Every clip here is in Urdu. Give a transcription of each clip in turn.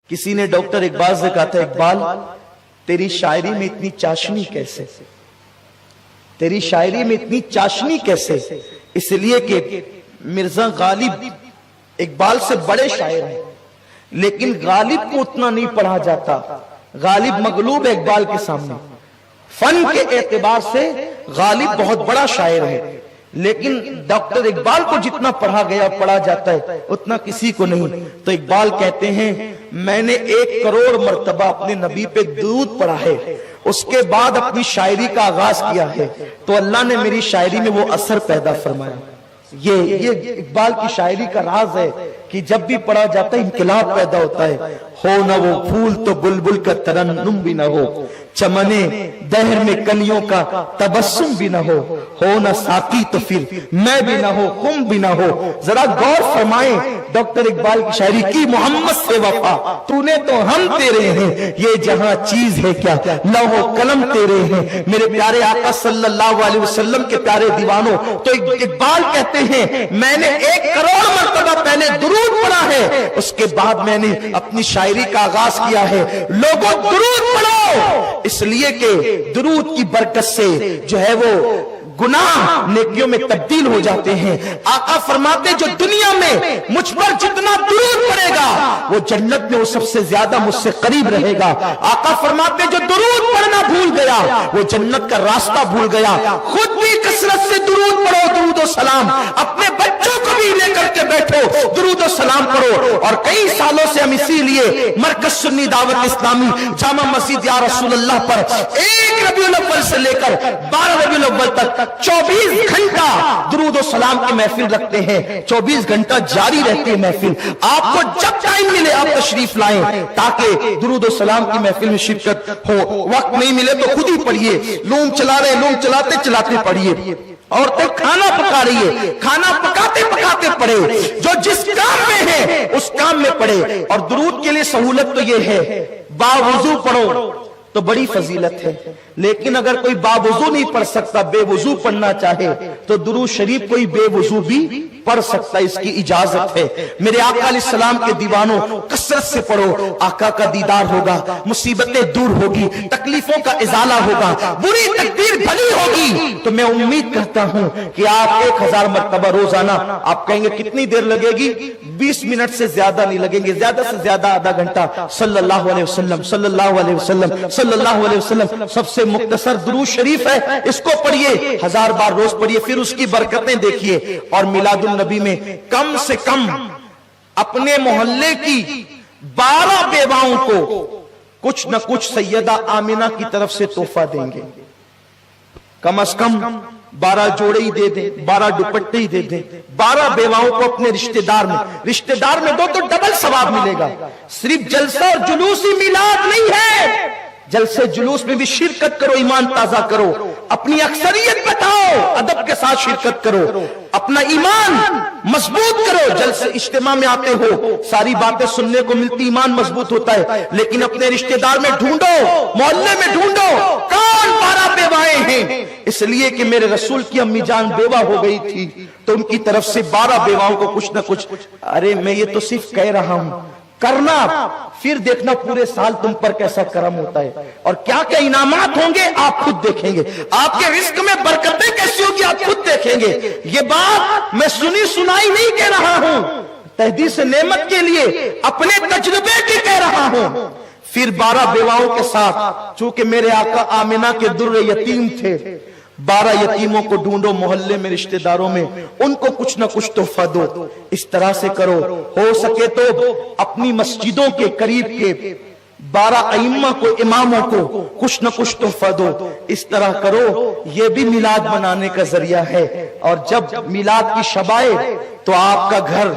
کسی نے ڈاکٹر اقبال سے کہا تھا، اقبال تیری شاعری میں اتنی چاشنی کیسے؟ تیری شاعری میں اتنی چاشنی کیسے؟ اس لیے کہ مرزا غالب اقبال سے بڑے شاعر ہیں، لیکن غالب کو اتنا نہیں پڑھا جاتا۔ غالب مغلوب ہے اقبال کے سامنے۔ فن کے اعتبار سے غالب بہت بڑا شاعر ہے، لیکن ڈاکٹر اقبال کو جتنا پڑھا گیا پڑھا جاتا ہے اتنا کسی کو نہیں۔ تو اقبال کہتے ہیں میں نے 1 کروڑ مرتبہ اپنے نبی پہ درود پڑھا ہے، اس کے بعد اپنی شاعری کا آغاز کیا ہے، تو اللہ نے میری شاعری میں وہ اثر پیدا فرمایا۔ یہ اقبال کی شاعری کا راز ہے کہ جب بھی پڑھا جاتا ہے انقلاب پیدا ہوتا ہے۔ ہو نہ وہ پھول تو بلبل کا ترنم بھی نہ ہو، چمنے دہر میں کلیوں کا تبسم بھی نہ ہو نہ ساقی تو پھر میں بھی نہ ہو خم بھی نہ ہو۔ ذرا غور فرمائیں ڈاکٹر اقبال کی شاعری کی، محمد سے وفا تو نے تو ہم تیرے ہیں، یہ جہاں چیز ہے کیا لوح و قلم تیرے ہیں۔ میرے پیارے آقا صلی اللہ علیہ وسلم کے پیارے دیوانوں، تو اقبال کہتے ہیں میں نے 1 کروڑ مرتبہ پہلے درود پڑھا ہے، اس کے بعد میں نے اپنی شاعری کا آغاز کیا ہے۔ لوگوں درود پڑھو، اس لیے کہ درود کی برکت سے جو ہے وہ گناہ نیکیوں میں تبدیل ہو جاتے ہیں۔ آقا فرماتے جو دنیا میں مجھ پر جتنا درود پڑے گا وہ جنت میں وہ سب سے زیادہ مجھ سے قریب رہے گا۔ آقا فرماتے جو درود پڑھنا بھول گیا وہ جنت کا راستہ بھول گیا۔ خود بھی کثرت سے درود پڑھو، درود و سلام، اپنے بچوں کو بھی لے کر کے بیٹھو، درود و سلام پڑھو۔ اور کئی سالوں سے ہم اسی لیے مرکز سنی دعوت اسلامی جامع مسجد یا رسول اللہ پر 1 ربیع الاول سے لے کر 12 ربیع الاول تک 24 گھنٹہ درود و سلام کی محفل رکھتے ہیں۔ 24 گھنٹہ جاری رہتی ہے محفل۔ آپ کو جب ٹائم ملے آپ تشریف لائیں تاکہ درود و سلام کی محفل میں شرکت ہو۔ وقت نہیں ملے تو خود ہی پڑھیے، لوم چلا رہے لوم چلاتے چلاتے پڑھیے۔ عورتیں کھانا پکا رہی ہے، کھانا پکاتے پکاتے پڑھے، جو جس کام میں ہے اس کام میں پڑھے۔ اور درود کے لیے سہولت تو یہ ہے باوضو پڑھو تو بڑی فضیلت ہے، لیکن اگر کوئی باوضو نہیں پڑھ سکتا، بے وضو پڑھنا چاہے تو درود شریف کوئی بے وضو بھی پڑھ سکتا، اس کی اجازت ہے۔ میرے آقا علیہ السلام کے دیوانوں کثرت سے پڑھو، آقا کا دیدار ہوگا، مصیبتیں دور ہوگی، تکلیفوں کا ازالہ ہوگا، بری تقدیر بھلی ہوگی۔ تو میں امید کرتا ہوں کہ آپ 1000 مرتبہ روزانہ، آپ کہیں گے کتنی دیر لگے گی؟ 20 منٹ سے زیادہ نہیں لگیں گے، زیادہ سے زیادہ آدھا گھنٹہ صلی اللہ علیہ وسلم صلی اللہ علیہ وسلم صلی اللہ علیہ وسلم سب سے مختصر درود شریف ہے، اس کو پڑھیے، 1000 بار روز پڑھیے، پھر اس کی برکتیں دیکھیے۔ اور میلاد النبی میں کم سے کم اپنے محلے کی 12 بیواؤں کو کچھ نہ کچھ سیدہ آمنہ کی طرف سے تحفہ دیں گے، کم از کم 12 جوڑے ہی دے دیں، 12 دوپٹے ہی دے دیں، 12 بیواؤں کو اپنے رشتہ دار میں دو تو ڈبل ثواب ملے گا۔ صرف جلسہ اور جلوس ہی میلاد نہیں ہے، جلسے جلوس میں بھی شرکت کرو، ایمان تازہ کرو، اپنی اکثریت بتاؤ، ادب کے ساتھ شرکت کرو، اپنا ایمان مضبوط کرو۔ جلسے اجتماع میں آتے ہو، ساری باتیں سننے کو ملتی، ایمان مضبوط ہوتا ہے، لیکن اپنے رشتہ دار میں ڈھونڈو، محلے میں ڈھونڈو کون 12 بیوائیں ہیں۔ اس لیے کہ میرے رسول کی امی جان بیوہ ہو گئی تھی تو ان کی طرف سے 12 بیواؤں کو کچھ نہ کچھ۔ ارے میں یہ تو صرف کہہ رہا ہوں، کرنا، پھر دیکھنا پورے سال تم پر کیسا کرم ہوتا ہے اور کیا کیا انعامات ہوں گے آپ خود دیکھیں گے، آپ کے رزق میں برکتیں کیسی ہوگی آپ خود دیکھیں گے۔ یہ بات میں سنی سنائی نہیں کہہ رہا ہوں، تحدیث نعمت کے لیے اپنے تجربے کی کہہ رہا ہوں۔ پھر 12 بیواؤں کے ساتھ، چونکہ میرے آقا آمنہ کے در یتیم تھے، 12 یتیموں کو ڈھونڈو محلے میں رشتہ داروں میں، ان کو کچھ نہ کچھ تحفہ دو۔ اس طرح سے کرو، ہو سکے تو اپنی مسجدوں کے قریب کے 12 ائمہ کو، اماموں کو کچھ نہ کچھ تحفہ دو۔ اس طرح کرو، یہ بھی میلاد منانے کا ذریعہ ہے۔ اور جب میلاد کی شب آئے تو آپ کا گھر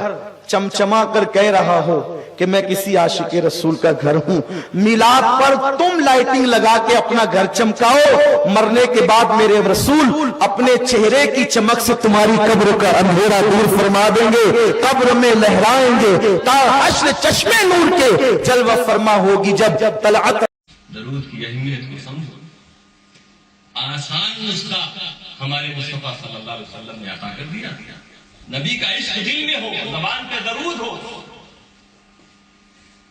چمچما کر کہہ رہا ہو کہ میں کسی عاشق رسول کا گھر ہوں، میلاد پر تم لائٹنگ لگا کے اپنا گھر چمکاؤ، مرنے کے بعد میرے رسول اپنے چہرے کی چمک سے تمہاری قبر کا اندھیرا دور فرما دیں گے، قبر میں لہرائیں گے تا حشر چشمے نور کے جلوہ فرما ہوگی جب طلعت۔ درود کی اہمیت کو سمجھو، آسان نسخہ ہمارے مصطفیٰ صلی اللہ علیہ وسلم نے عطا کر دیا۔ نبی کا عشق دل میں ہو، زبان پہ درود ہو،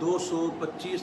225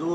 2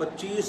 25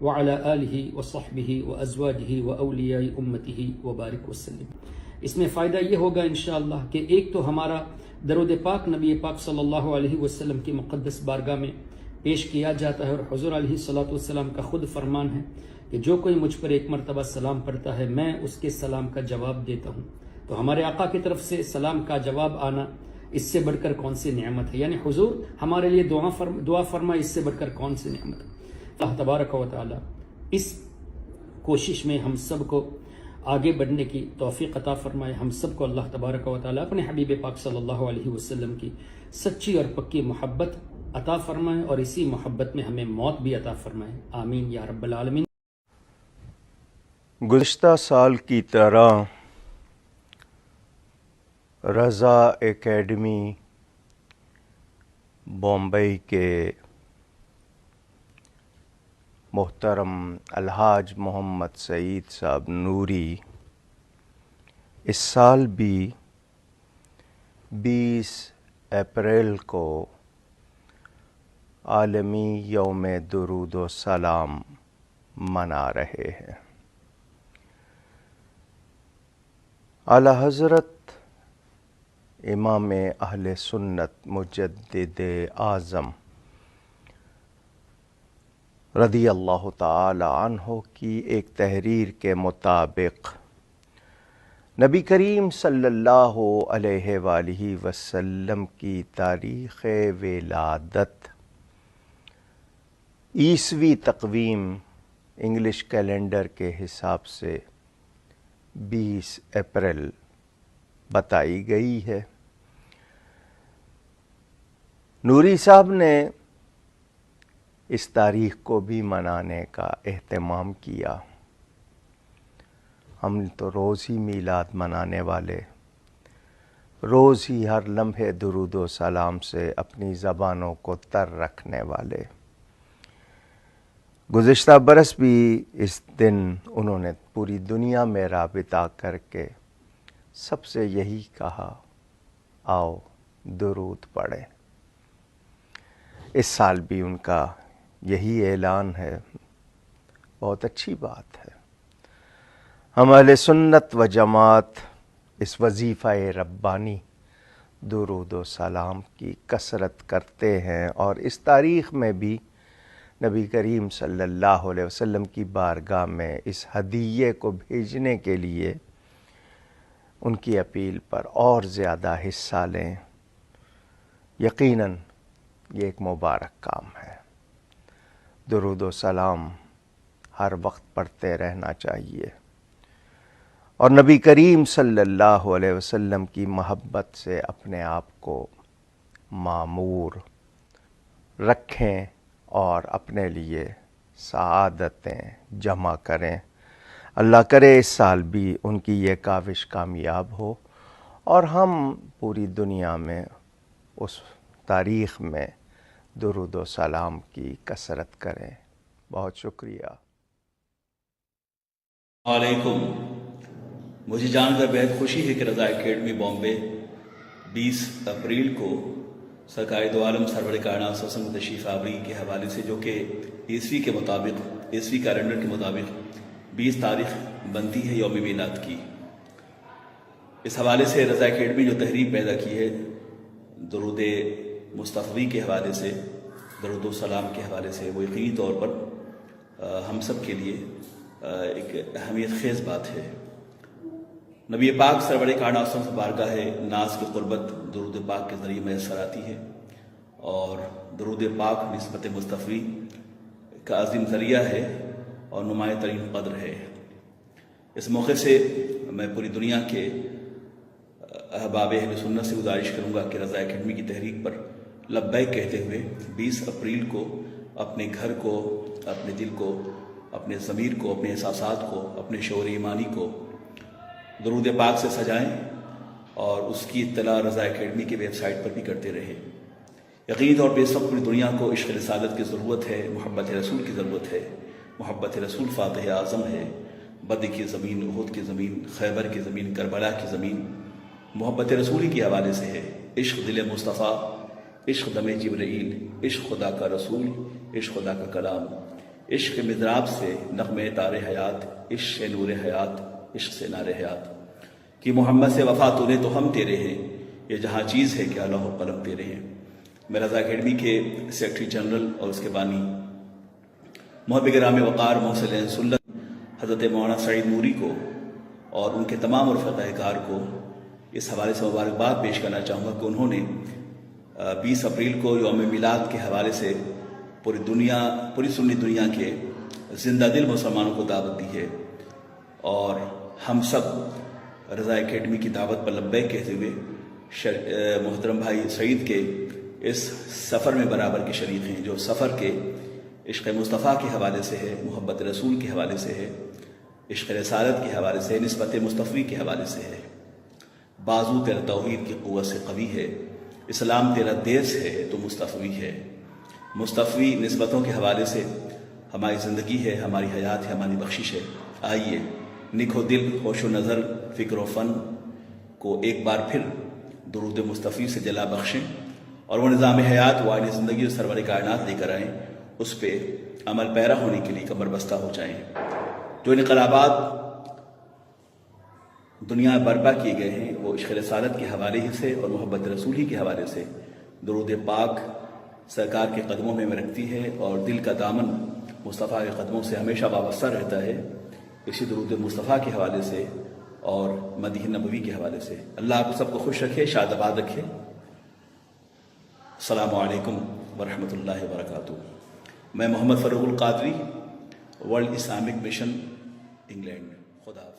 وعلى آلہ وصحبہ وازواجہ واولیاء امتہ وبارک وسلم۔ اس میں فائدہ یہ ہوگا انشاءاللہ کہ ایک تو ہمارا درود پاک نبی پاک صلی اللہ علیہ وسلم کی مقدس بارگاہ میں پیش کیا جاتا ہے، اور حضور علیہ الصلوۃ والسلام کا خود فرمان ہے کہ جو کوئی مجھ پر ایک مرتبہ سلام پڑھتا ہے میں اس کے سلام کا جواب دیتا ہوں۔ تو ہمارے آقا کی طرف سے سلام کا جواب آنا اس سے بڑھ کر کون سی نعمت ہے، یعنی حضور ہمارے لیے دعا فرمائے، اس سے بڑھ کر کون سی نعمت ہے۔ اللہ تبارک و تعالی اس کوشش میں ہم سب کو آگے بڑھنے کی توفیق عطا فرمائے، ہم سب کو اللہ تبارک و تعالی اپنے حبیب پاک صلی اللہ علیہ وسلم کی سچی اور پکی محبت عطا فرمائے، اور اسی محبت میں ہمیں موت بھی عطا فرمائے، آمین یا رب العالمین۔ گزشتہ سال کی طرح رضا اکیڈمی بمبئی کے محترم الحاج محمد سعید صاحب نوری اس سال بھی 20 اپریل کو عالمی یوم درود و سلام منا رہے ہیں۔ اعلی حضرت امام اہل سنت مجدد اعظم رضی اللہ تعالی عنہ کی ایک تحریر کے مطابق نبی کریم صلی اللہ علیہ وآلہ وسلم کی تاریخ ولادت عیسوی تقویم انگلش کیلنڈر کے حساب سے 20 اپریل بتائی گئی ہے۔ نوری صاحب نے اس تاریخ کو بھی منانے کا اہتمام کیا۔ ہم تو روز ہی میلاد منانے والے، روز ہی ہر لمحے درود و سلام سے اپنی زبانوں کو تر رکھنے والے۔ گزشتہ برس بھی اس دن انہوں نے پوری دنیا میں رابطہ کر کے سب سے یہی کہا، آؤ درود پڑھیں۔ اس سال بھی ان کا یہی اعلان ہے، بہت اچھی بات ہے۔ ہم اہل سنت و جماعت اس وظیفہ ربانی درود و سلام کی کثرت کرتے ہیں، اور اس تاریخ میں بھی نبی کریم صلی اللہ علیہ وسلم کی بارگاہ میں اس ہدیے کو بھیجنے کے لیے ان کی اپیل پر اور زیادہ حصہ لیں۔ یقیناً یہ ایک مبارک کام ہے۔ درود و سلام ہر وقت پڑھتے رہنا چاہیے، اور نبی کریم صلی اللہ علیہ وسلم کی محبت سے اپنے آپ کو معمور رکھیں اور اپنے لیے سعادتیں جمع کریں۔ اللہ کرے اس سال بھی ان کی یہ کاوش کامیاب ہو، اور ہم پوری دنیا میں اس تاریخ میں درود و سلام کی کثرت کریں۔ بہت شکریہ۔ علیکم، مجھے جان کر بہت خوشی ہے کہ رضا اکیڈمی بامبے 20 اپریل کو سرکار دو عالم سرور کائنات صلی اللہ علیہ وسلم تشریف آوری کے حوالے سے، جو کہ عیسوی کے مطابق، عیسوی کیلنڈر کے مطابق 20 تاریخ بنتی ہے یوم میلاد کی، اس حوالے سے رضا اکیڈمی جو تحریک پیدا کی ہے درود مصطفی کے حوالے سے، درود و سلام کے حوالے سے، وہ یقینی طور پر ہم سب کے لیے ایک اہمیت خیز بات ہے۔ نبی پاک سرور کائنات صلی اللہ علیہ وسلم بارگاہ ناز کی قربت درود پاک کے ذریعے میسر آتی ہے، اور درود پاک نسبت مصطفی کا عظیم ذریعہ ہے اور نمایاں ترین قدر ہے۔ اس موقع سے میں پوری دنیا کے احباب اہل سنت سے گزارش کروں گا کہ رضا اکیڈمی کی تحریک پر لبیک کہتے ہوئے 20 اپریل کو اپنے گھر کو، اپنے دل کو، اپنے ضمیر کو، اپنے احساسات کو، اپنے شعور ایمانی کو درود پاک سے سجائیں، اور اس کی اطلاع رضا اکیڈمی کی ویب سائٹ پر بھی کرتے رہے۔ یقینی طور پہ اس وقت پوری دنیا کو عشق رسالت کی ضرورت ہے، محبت رسول کی ضرورت ہے۔ محبت رسول فاتح اعظم ہے۔ بدر کی زمین، احد کی زمین، خیبر کی زمین، کربلا کی زمین محبت رسول کے حوالے سے ہے۔ عشق دل مصطفیٰ، عشق دم جبرائیل، عشق خدا کا رسول، عشق خدا کا کلام، عشق مضراب سے نغمے تار حیات، عشق نور حیات، عشق سے نار حیات، کہ محمد سے وفا تو نے تو ہم تیرے ہیں، یہ جہاں چیز ہے کہ لوح و قلم تیرے ہیں۔ میں رضا اکیڈمی کے سیکرٹری جنرل اور اس کے بانی محب گرام وقار محسن سلت حضرت مولانا سعید نوری کو اور ان کے تمام رفقائے کار کو اس حوالے سے مبارکباد پیش کرنا چاہوں گا کہ انہوں نے 20 اپریل کو یوم میلاد کے حوالے سے پوری سنی دنیا کے زندہ دل مسلمانوں کو دعوت دی ہے، اور ہم سب رضا اکیڈمی کی دعوت پر لبیک کہتے ہوئے محترم بھائی سعید کے اس سفر میں برابر کے شریک ہیں، جو سفر کے عشق مصطفیٰ کے حوالے سے ہے، محبت رسول کے حوالے سے ہے، عشق رسالت کے حوالے سے، نسبت مصطفی کے حوالے سے ہے۔ بازو تیرا توحید کی قوت سے قوی ہے، اسلام تیرا دیس ہے تو مصطفی ہے۔ مصطفی نسبتوں کے حوالے سے ہماری زندگی ہے، ہماری حیات ہے، ہماری بخشش ہے۔ آئیے نکھو دل، ہوش و نظر، فکر و فن کو ایک بار پھر درود مصطفی سے جلا بخشیں، اور وہ نظام حیات، وہ آئین زندگی اور سرور کائنات لے کر آئیں، اس پہ عمل پیرا ہونے کے لیے کمر بستہ ہو جائیں۔ جو انقلابات دنیا میں برپا کیے گئے ہیں وہ عشق رسالت کے حوالے ہی سے اور محبت رسول ہی کے حوالے سے درود پاک سرکار کے قدموں میں رکھتی ہے، اور دل کا دامن مصطفیٰ کے قدموں سے ہمیشہ وابستہ رہتا ہے، اسی درود مصطفیٰ کے حوالے سے اور مدیح نبوی کے حوالے سے۔ اللہ آپ سب کو خوش رکھے، شاد آباد رکھے۔ السلام علیکم ورحمۃ اللہ وبرکاتہ۔ میں Muhammad Farooq Alqadri, world Islamic mission, England. خدا حافظ۔